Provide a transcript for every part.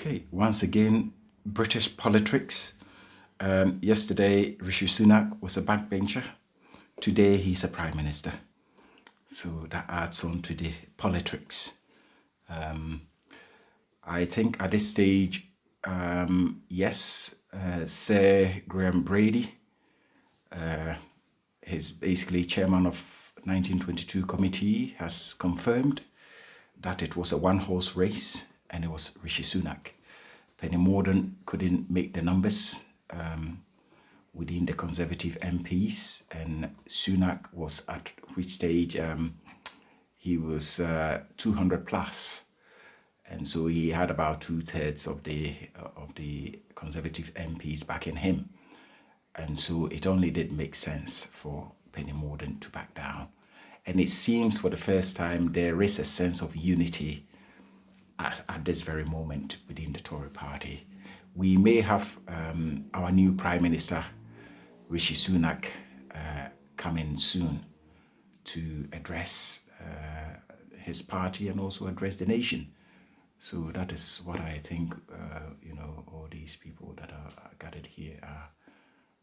Okay, once again, British Politricks. Yesterday, Rishi Sunak was a backbencher. Today, he's a prime minister. So that adds on to the politricks. I think at this stage, yes, Sir Graham Brady, he's basically chairman of 1922 committee, has confirmed that it was a one-horse race and it was Rishi Sunak. Penny Mordaunt couldn't make the numbers within the Conservative MPs, and Sunak was at which stage he was 200 plus, and so he had about 2/3 of the Conservative MPs backing him, and so it only did make sense for Penny Mordaunt to back down. And it seems for the first time there is a sense of unity at this very moment within the Tory party. We may have our new Prime Minister, Rishi Sunak, coming soon to address his party and also address the nation. So that is what I think, all these people that are gathered here are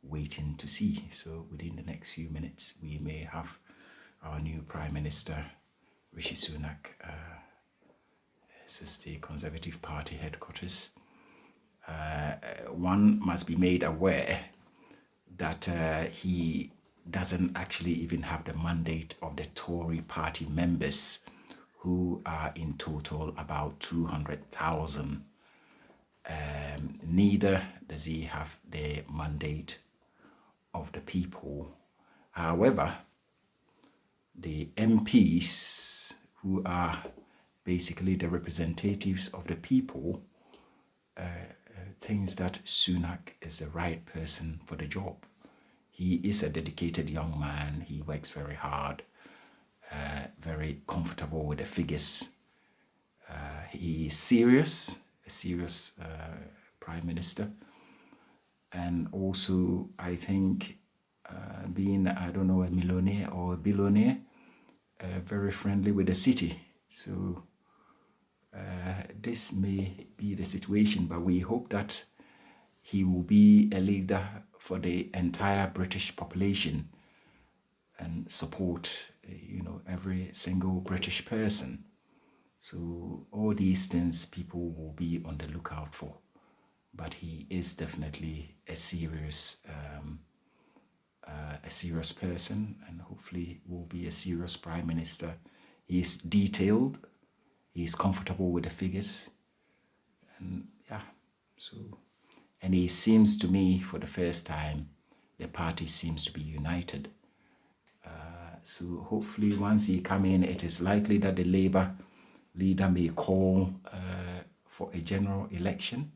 waiting to see. So within the next few minutes, we may have our new Prime Minister, Rishi Sunak. This is the Conservative Party headquarters. One must be made aware that he doesn't actually even have the mandate of the Tory party members, who are in total about 200,000. Neither does he have the mandate of the people. However, the MPs, who are basically the representatives of the people, thinks that Sunak is the right person for the job. He is a dedicated young man. He works very hard, very comfortable with the figures. He is serious, a serious prime minister. And also, I think, being, I don't know, a millionaire or a billionaire, very friendly with the city. So this may be the situation, but we hope that he will be a leader for the entire British population and support, every single British person. So all these things people will be on the lookout for. But he is definitely a serious person, and hopefully will be a serious prime minister. He is detailed. He is comfortable with the figures, and and he seems to me, for the first time, the party seems to be united. So hopefully, once he come in, it is likely that the Labour leader may call for a general election.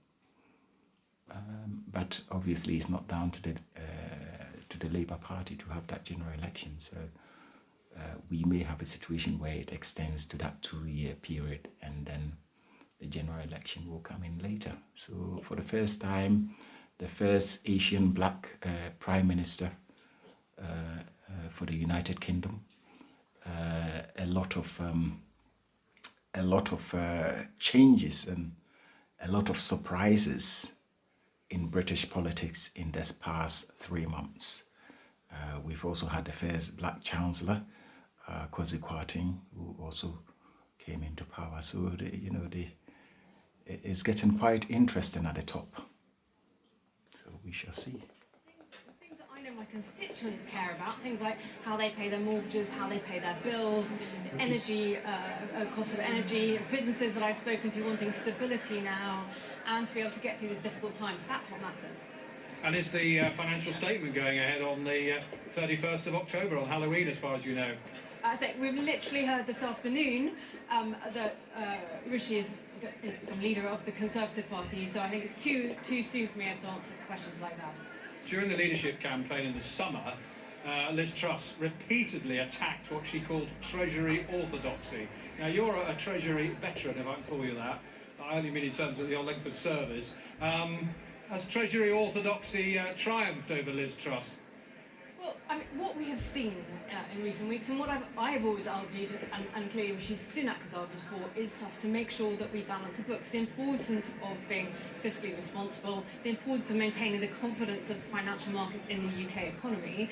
But obviously, it's not down to the Labour Party to have that general election. So we may have a situation where it extends to that 2-year period, and then the general election will come in later. So for the first time, the first Asian black prime minister for the United Kingdom. A lot of changes and a lot of surprises in British politics in this past 3 months. We've also had the first black chancellor, Kwasi Kwarteng, who also came into power. So it's getting quite interesting at the top. So we shall see. Things that I know my constituents care about, things like how they pay their mortgages, how they pay their bills, energy, cost of energy, businesses that I've spoken to wanting stability now, and to be able to get through these difficult times. That's what matters. And is the financial statement going ahead on the 31st of October, on Halloween, as far as you know? We've literally heard this afternoon that Rishi is become leader of the Conservative Party, so I think it's too soon for me to answer questions like that. During the leadership campaign in the summer, Liz Truss repeatedly attacked what she called Treasury orthodoxy. Now, you're a Treasury veteran, if I can call you that. I only mean in terms of your length of service. Has Treasury orthodoxy triumphed over Liz Truss? Well, I mean, what we have seen in recent weeks, and what I've always argued, and clearly Rishi Sunak has argued for, is us to make sure that we balance the books. The importance of being fiscally responsible, the importance of maintaining the confidence of the financial markets in the UK economy,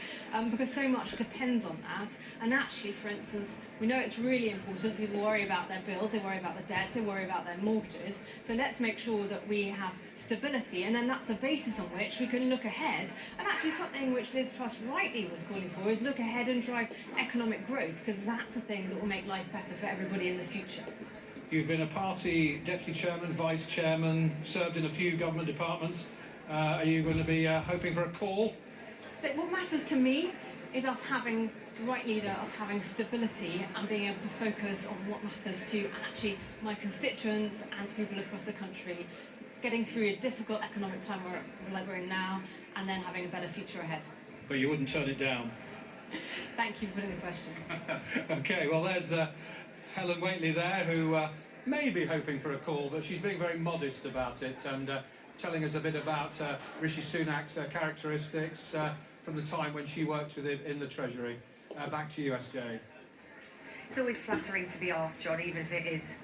because so much depends on that. And actually, for instance, we know it's really important. People worry about their bills, they worry about the debts, they worry about their mortgages. So let's make sure that we have stability, and then that's a basis on which we can look ahead. And actually, something which Liz Truss rightly was calling for is look ahead and drive economic growth, because that's a thing that will make life better for everybody in the future. You've been a party deputy chairman, vice chairman, served in a few government departments. Are you going to be hoping for a call? So what matters to me is us having the right leader, us having stability, and being able to focus on what matters to actually my constituents and to people across the country, getting through a difficult economic time like we're in now, and then having a better future ahead. But you wouldn't turn it down? Thank you for putting the question. OK, well, there's Helen Whately there, who may be hoping for a call, but she's being very modest about it, and telling us a bit about Rishi Sunak's characteristics from the time when she worked with him in the Treasury. Back to you, SJ. It's always flattering to be asked, John, even if it is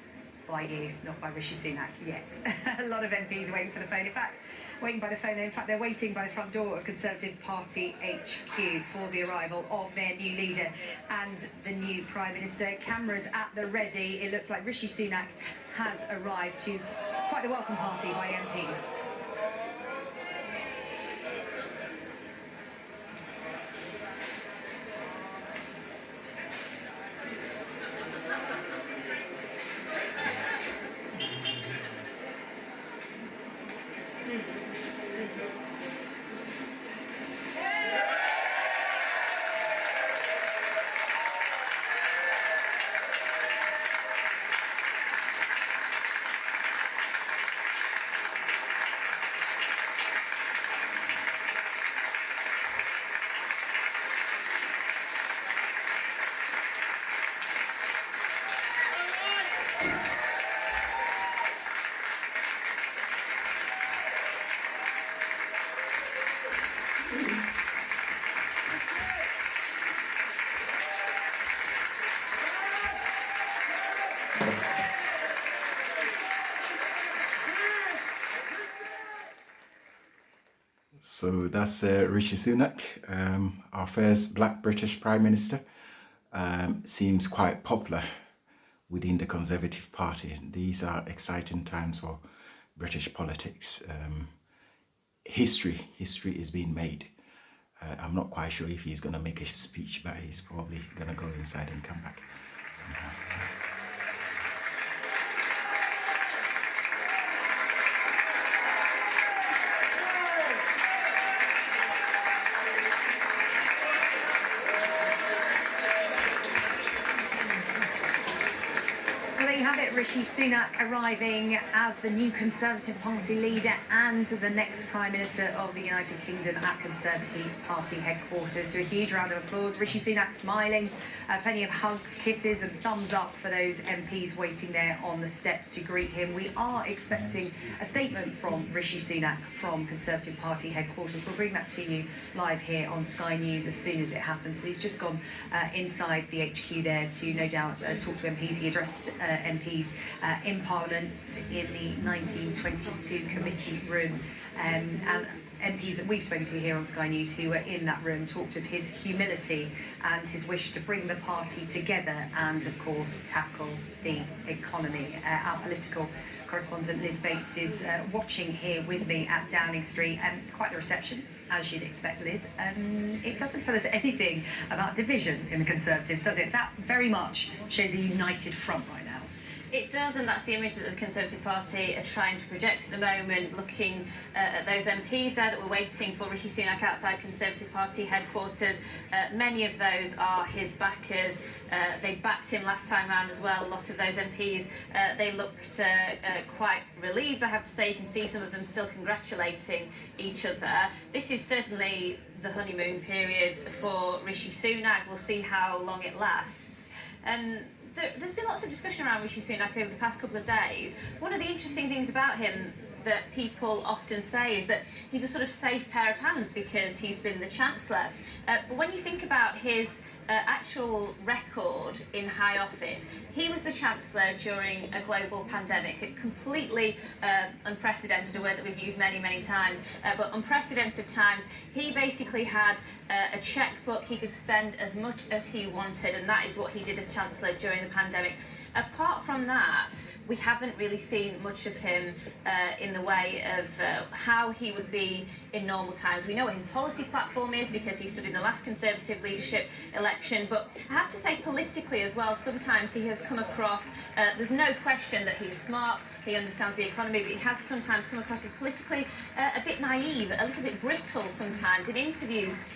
by you, not by Rishi Sunak yet. A lot of MPs are waiting for the phone. In fact, waiting by the phone. In fact, they're waiting by the front door of Conservative Party HQ for the arrival of their new leader and the new Prime Minister. Cameras at the ready. It looks like Rishi Sunak has arrived to quite the welcome party by MPs. So that's Rishi Sunak, our first black British Prime Minister. Seems quite popular within the Conservative Party. These are exciting times for British politics. History is being made. I'm not quite sure if he's going to make a speech, but he's probably going to go inside and come back somehow. Rishi Sunak arriving as the new Conservative Party leader and the next Prime Minister of the United Kingdom at Conservative Party headquarters. So a huge round of applause. Rishi Sunak smiling, plenty of hugs, kisses and thumbs up for those MPs waiting there on the steps to greet him. We are expecting a statement from Rishi Sunak from Conservative Party headquarters. We'll bring that to you live here on Sky News as soon as it happens. But he's just gone inside the HQ there to no doubt talk to MPs. He addressed MPs in Parliament in the 1922 committee room, and MPs that we've spoken to here on Sky News who were in that room talked of his humility and his wish to bring the party together and, of course, tackle the economy. Our political correspondent Liz Bates is watching here with me at Downing Street, and quite the reception, as you'd expect, Liz. It doesn't tell us anything about division in the Conservatives, does it? That very much shows a united front right now. It does, and that's the image that the Conservative Party are trying to project at the moment, looking at those MPs there that were waiting for Rishi Sunak outside Conservative Party headquarters. Many of those are his backers. They backed him last time round as well. A lot of those MPs, they looked quite relieved, I have to say. You can see some of them still congratulating each other. This is certainly the honeymoon period for Rishi Sunak. We'll see how long it lasts. There's been lots of discussion around Rishi Sunak over the past couple of days. One of the interesting things about him that people often say is that he's a sort of safe pair of hands because he's been the Chancellor. But when you think about his actual record in high office, he was the Chancellor during a global pandemic, completely unprecedented, a word that we've used many, many times, but unprecedented times. He basically had a chequebook. He could spend as much as he wanted, and that is what he did as Chancellor during the pandemic. Apart from that, we haven't really seen much of him in the way of how he would be in normal times. We know what his policy platform is because he stood in the last Conservative leadership election, but I have to say politically as well, sometimes he has come across, there's no question that he's smart, he understands the economy, but he has sometimes come across as politically a bit naive, a little bit brittle sometimes in interviews.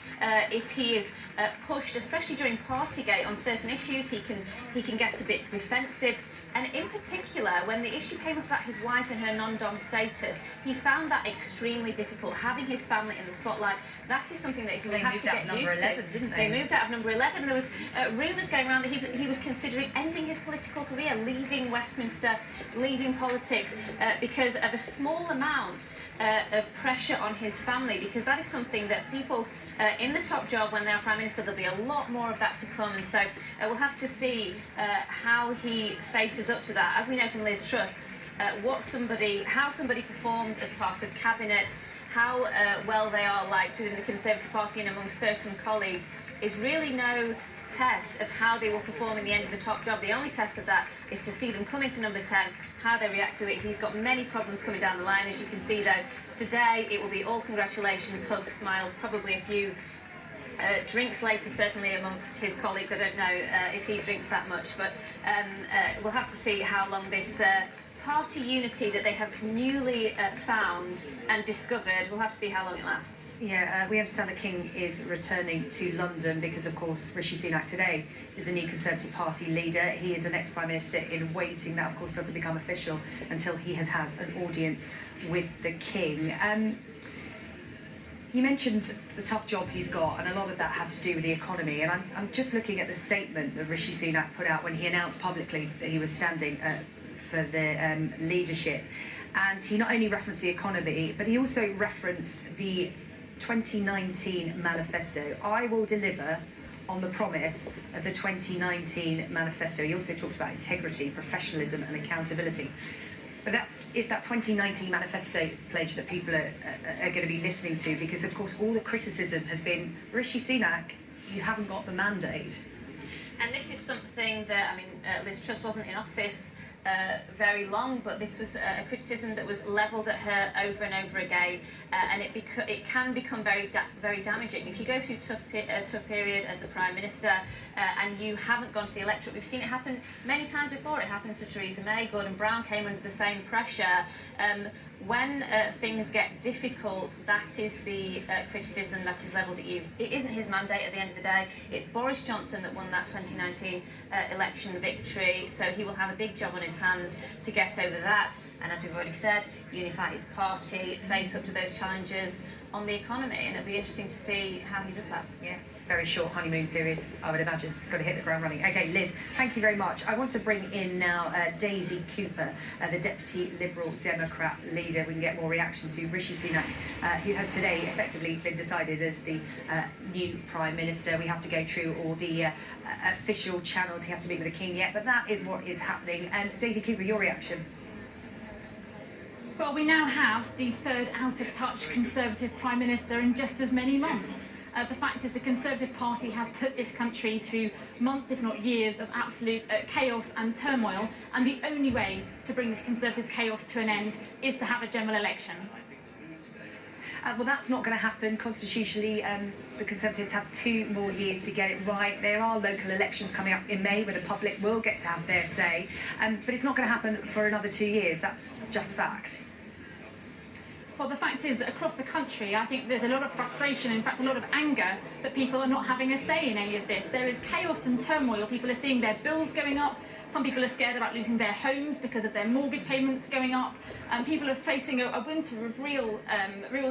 If he is pushed, especially during Partygate, on certain issues, he can get a bit defensive. And in particular, when the issue came up about his wife and her non-dom status, he found that extremely difficult, having his family in the spotlight. That is something that he would have to get used to. 11, didn't they moved out of number 11. There was rumours going around that he was considering ending his political career, leaving Westminster, leaving politics, because of a small amount of pressure on his family, because that is something that people in the top job, when they are Prime Minister, there'll be a lot more of that to come. And so we'll have to see how he faces up to that. As we know from Liz Truss, how somebody performs as part of cabinet, how well they are liked within the Conservative Party and among certain colleagues is really no test of how they will perform in the end of the top job. The only test of that is to see them come into number 10, how they react to it. He's got many problems coming down the line, as you can see though. Today it will be all congratulations, hugs, smiles, probably a few drinks later, certainly amongst his colleagues. I don't know if he drinks that much, but we'll have to see how long this party unity that they have newly found and discovered, we'll have to see how long it lasts. Yeah, we understand the King is returning to London because, of course, Rishi Sunak today is the new Conservative Party leader. He is the next Prime Minister in waiting. That, of course, doesn't become official until he has had an audience with the King. You mentioned the tough job he's got, and a lot of that has to do with the economy. And I'm just looking at the statement that Rishi Sunak put out when he announced publicly that he was standing for the leadership. And he not only referenced the economy, but he also referenced the 2019 manifesto. I will deliver on the promise of the 2019 manifesto. He also talked about integrity, professionalism and accountability. But it's that 2019 manifesto pledge that people are going to be listening to, because, of course, all the criticism has been, Rishi Sunak, you haven't got the mandate. And this is something that, Liz Truss wasn't in office very long, but this was a criticism that was levelled at her over and over again, and it can become very damaging. If you go through a tough period as the Prime Minister and you haven't gone to the electorate, we've seen it happen many times before. It happened to Theresa May. Gordon Brown came under the same pressure. When things get difficult, that is the criticism that is levelled at you. It isn't his mandate at the end of the day. It's Boris Johnson that won that 2019 election victory, so he will have a big job on his hands to get over that, and as we've already said, unify his party, face up to those challenges on the economy, and it'll be interesting to see how he does that. Yeah, very short honeymoon period, I would imagine. He's got to hit the ground running. Okay, Liz, thank you very much. I want to bring in now Daisy Cooper, the Deputy Liberal Democrat leader. We can get more reaction to Rishi Sunak, who has today effectively been decided as the new Prime Minister. We have to go through all the official channels. He has to meet with the King yet, but that is what is happening. And Daisy Cooper, your reaction? Well, we now have the third out-of-touch Conservative Prime Minister in just as many months. The fact is the Conservative Party have put this country through months, if not years, of absolute chaos and turmoil, and the only way to bring this Conservative chaos to an end is to have a general election. Well, that's not going to happen. Constitutionally, the Conservatives have 2 more years to get it right. There are local elections coming up in May where the public will get to have their say, but it's not going to happen for another 2 years. That's just fact. Well, the fact is that across the country, I think there's a lot of frustration, in fact, a lot of anger that people are not having a say in any of this. There is chaos and turmoil. People are seeing their bills going up. Some people are scared about losing their homes because of their mortgage payments going up. People are facing a winter of real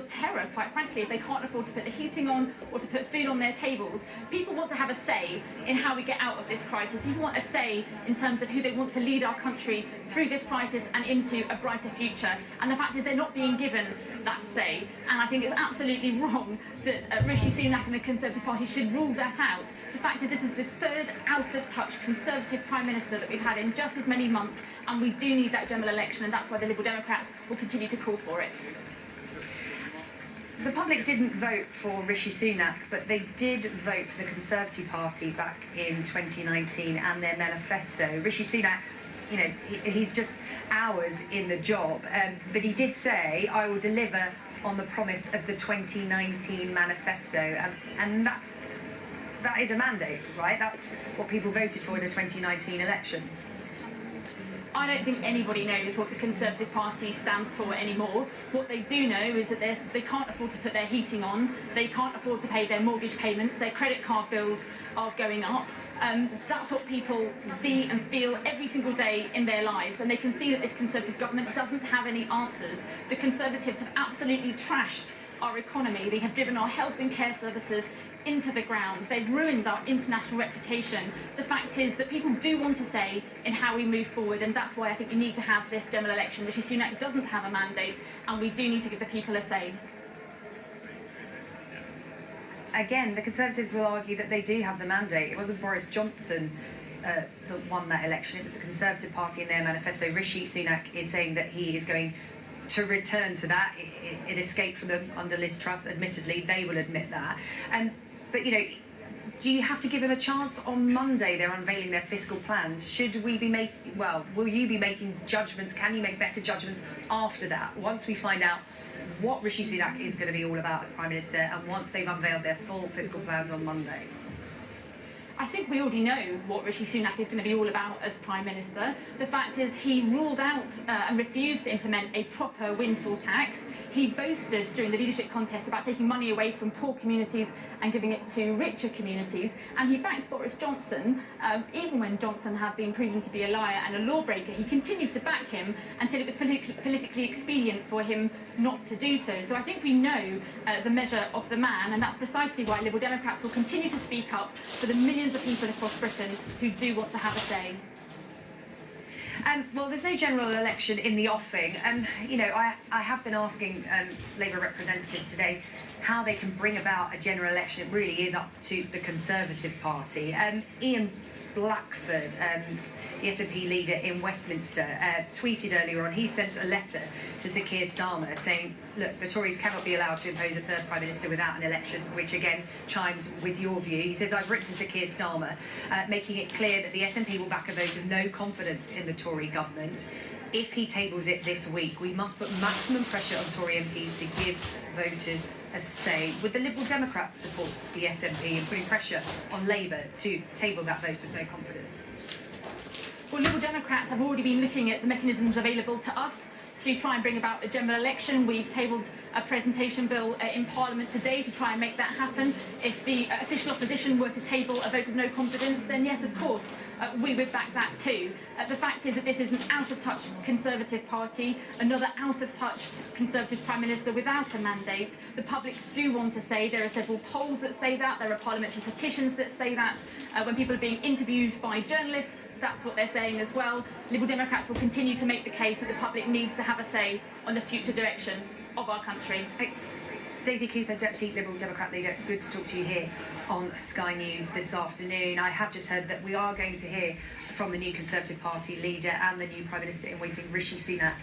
terror, quite frankly, if they can't afford to put the heating on or to put food on their tables. People want to have a say in how we get out of this crisis. People want a say in terms of who they want to lead our country through this crisis and into a brighter future. And the fact is they're not being given that say. And I think it's absolutely wrong that Rishi Sunak and the Conservative Party should rule that out. The fact is this is the third out-of-touch Conservative Prime Minister that we've had in just as many months, and we do need that general election, and that's why the Liberal Democrats will continue to call for it. The public didn't vote for Rishi Sunak, but they did vote for the Conservative Party back in 2019 and their manifesto. Rishi Sunak, you know, he's just hours in the job, but he did say, I will deliver on the promise of the 2019 manifesto, and that is a mandate, right? That's what people voted for in the 2019 election. I don't think anybody knows what the Conservative Party stands for anymore. What they do know is that they can't afford to put their heating on, they can't afford to pay their mortgage payments, their credit card bills are going up. That's what people see and feel every single day in their lives, and they can see that this Conservative government doesn't have any answers. The Conservatives have absolutely trashed our economy. They have driven our health and care services into the ground. They've ruined our international reputation. The fact is that people do want to say in how we move forward, and that's why I think we need to have this general election. Rishi Sunak doesn't have a mandate, and we do need to give the people a say. Again, the Conservatives will argue that they do have the mandate. It wasn't Boris Johnson that won that election. It was the Conservative Party in their manifesto. Rishi Sunak is saying that he is going to return to that. It escaped from them under Liz Truss, admittedly. They will admit that. But, you know, do you have to give him a chance? On Monday, they're unveiling their fiscal plans. Should we be making, well, will you be making judgments? Can you make better judgments after that? Once we find out what Rishi Sunak is going to be all about as Prime Minister, and once they've unveiled their full fiscal plans on Monday? I think we already know what Rishi Sunak is going to be all about as Prime Minister. The fact is he ruled out and refused to implement a proper windfall tax. He boasted during the leadership contest about taking money away from poor communities and giving it to richer communities. And he backed Boris Johnson, even when Johnson had been proven to be a liar and a lawbreaker. He continued to back him until it was politically expedient for him not to do so. So I think we know the measure of the man, and that's precisely why Liberal Democrats will continue to speak up for the millions of people across Britain who do want to have a say. Well, there's no general election in the offing. You know, I have been asking Labour representatives today how they can bring about a general election. It really is up to the Conservative Party. Ian Blackford, the SNP leader in Westminster, tweeted earlier on, he sent a letter to Sir Keir Starmer saying, look, the Tories cannot be allowed to impose a third Prime Minister without an election, which again chimes with your view. He says, I've written to Sir Keir Starmer, making it clear that the SNP will back a vote of no confidence in the Tory government. If he tables it this week, we must put maximum pressure on Tory MPs to give voters a say. Would the Liberal Democrats support the SNP in putting pressure on Labour to table that vote of no confidence? Well, Liberal Democrats have already been looking at the mechanisms available to us to try and bring about a general election. We've tabled a presentation bill in Parliament today to try and make that happen. If the official opposition were to table a vote of no confidence, then yes, of course, we would back that too. The fact is that this is an out-of-touch Conservative Party, another out-of-touch Conservative Prime Minister without a mandate. The public do want to say, there are several polls that say that, there are parliamentary petitions that say that. When people are being interviewed by journalists, that's what they're saying as well. Liberal Democrats will continue to make the case that the public needs to have a say on the future direction of our country. Daisy Cooper, Deputy Liberal Democrat Leader, good to talk to you here on Sky News this afternoon. I have just heard that we are going to hear from the new Conservative Party leader and the new Prime Minister in waiting, Rishi Sunak,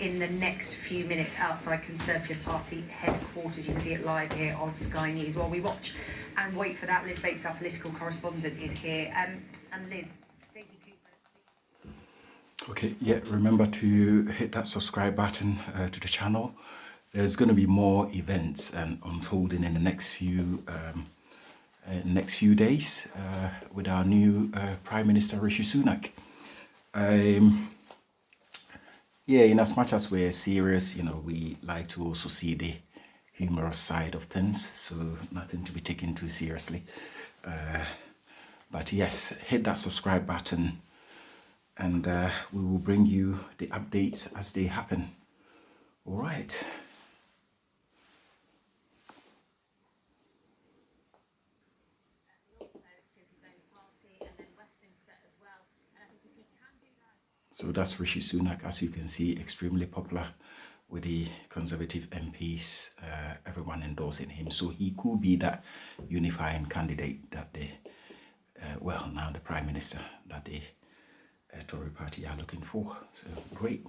in the next few minutes outside Conservative Party headquarters. You can see it live here on Sky News. While we watch and wait for that, Liz Bates, our political correspondent, is here. And Liz, Daisy Cooper. Okay, yeah, remember to hit that subscribe button to the channel. There's going to be more events unfolding in the next few days with our new Prime Minister Rishi Sunak. Yeah, in as much as we're serious, we like to also see the humorous side of things, so nothing to be taken too seriously. But yes, hit that subscribe button and we will bring you the updates as they happen. All right. So that's Rishi Sunak, as you can see, extremely popular with the Conservative MPs, everyone endorsing him. So he could be that unifying candidate that now the Prime Minister that the Tory party are looking for. So great.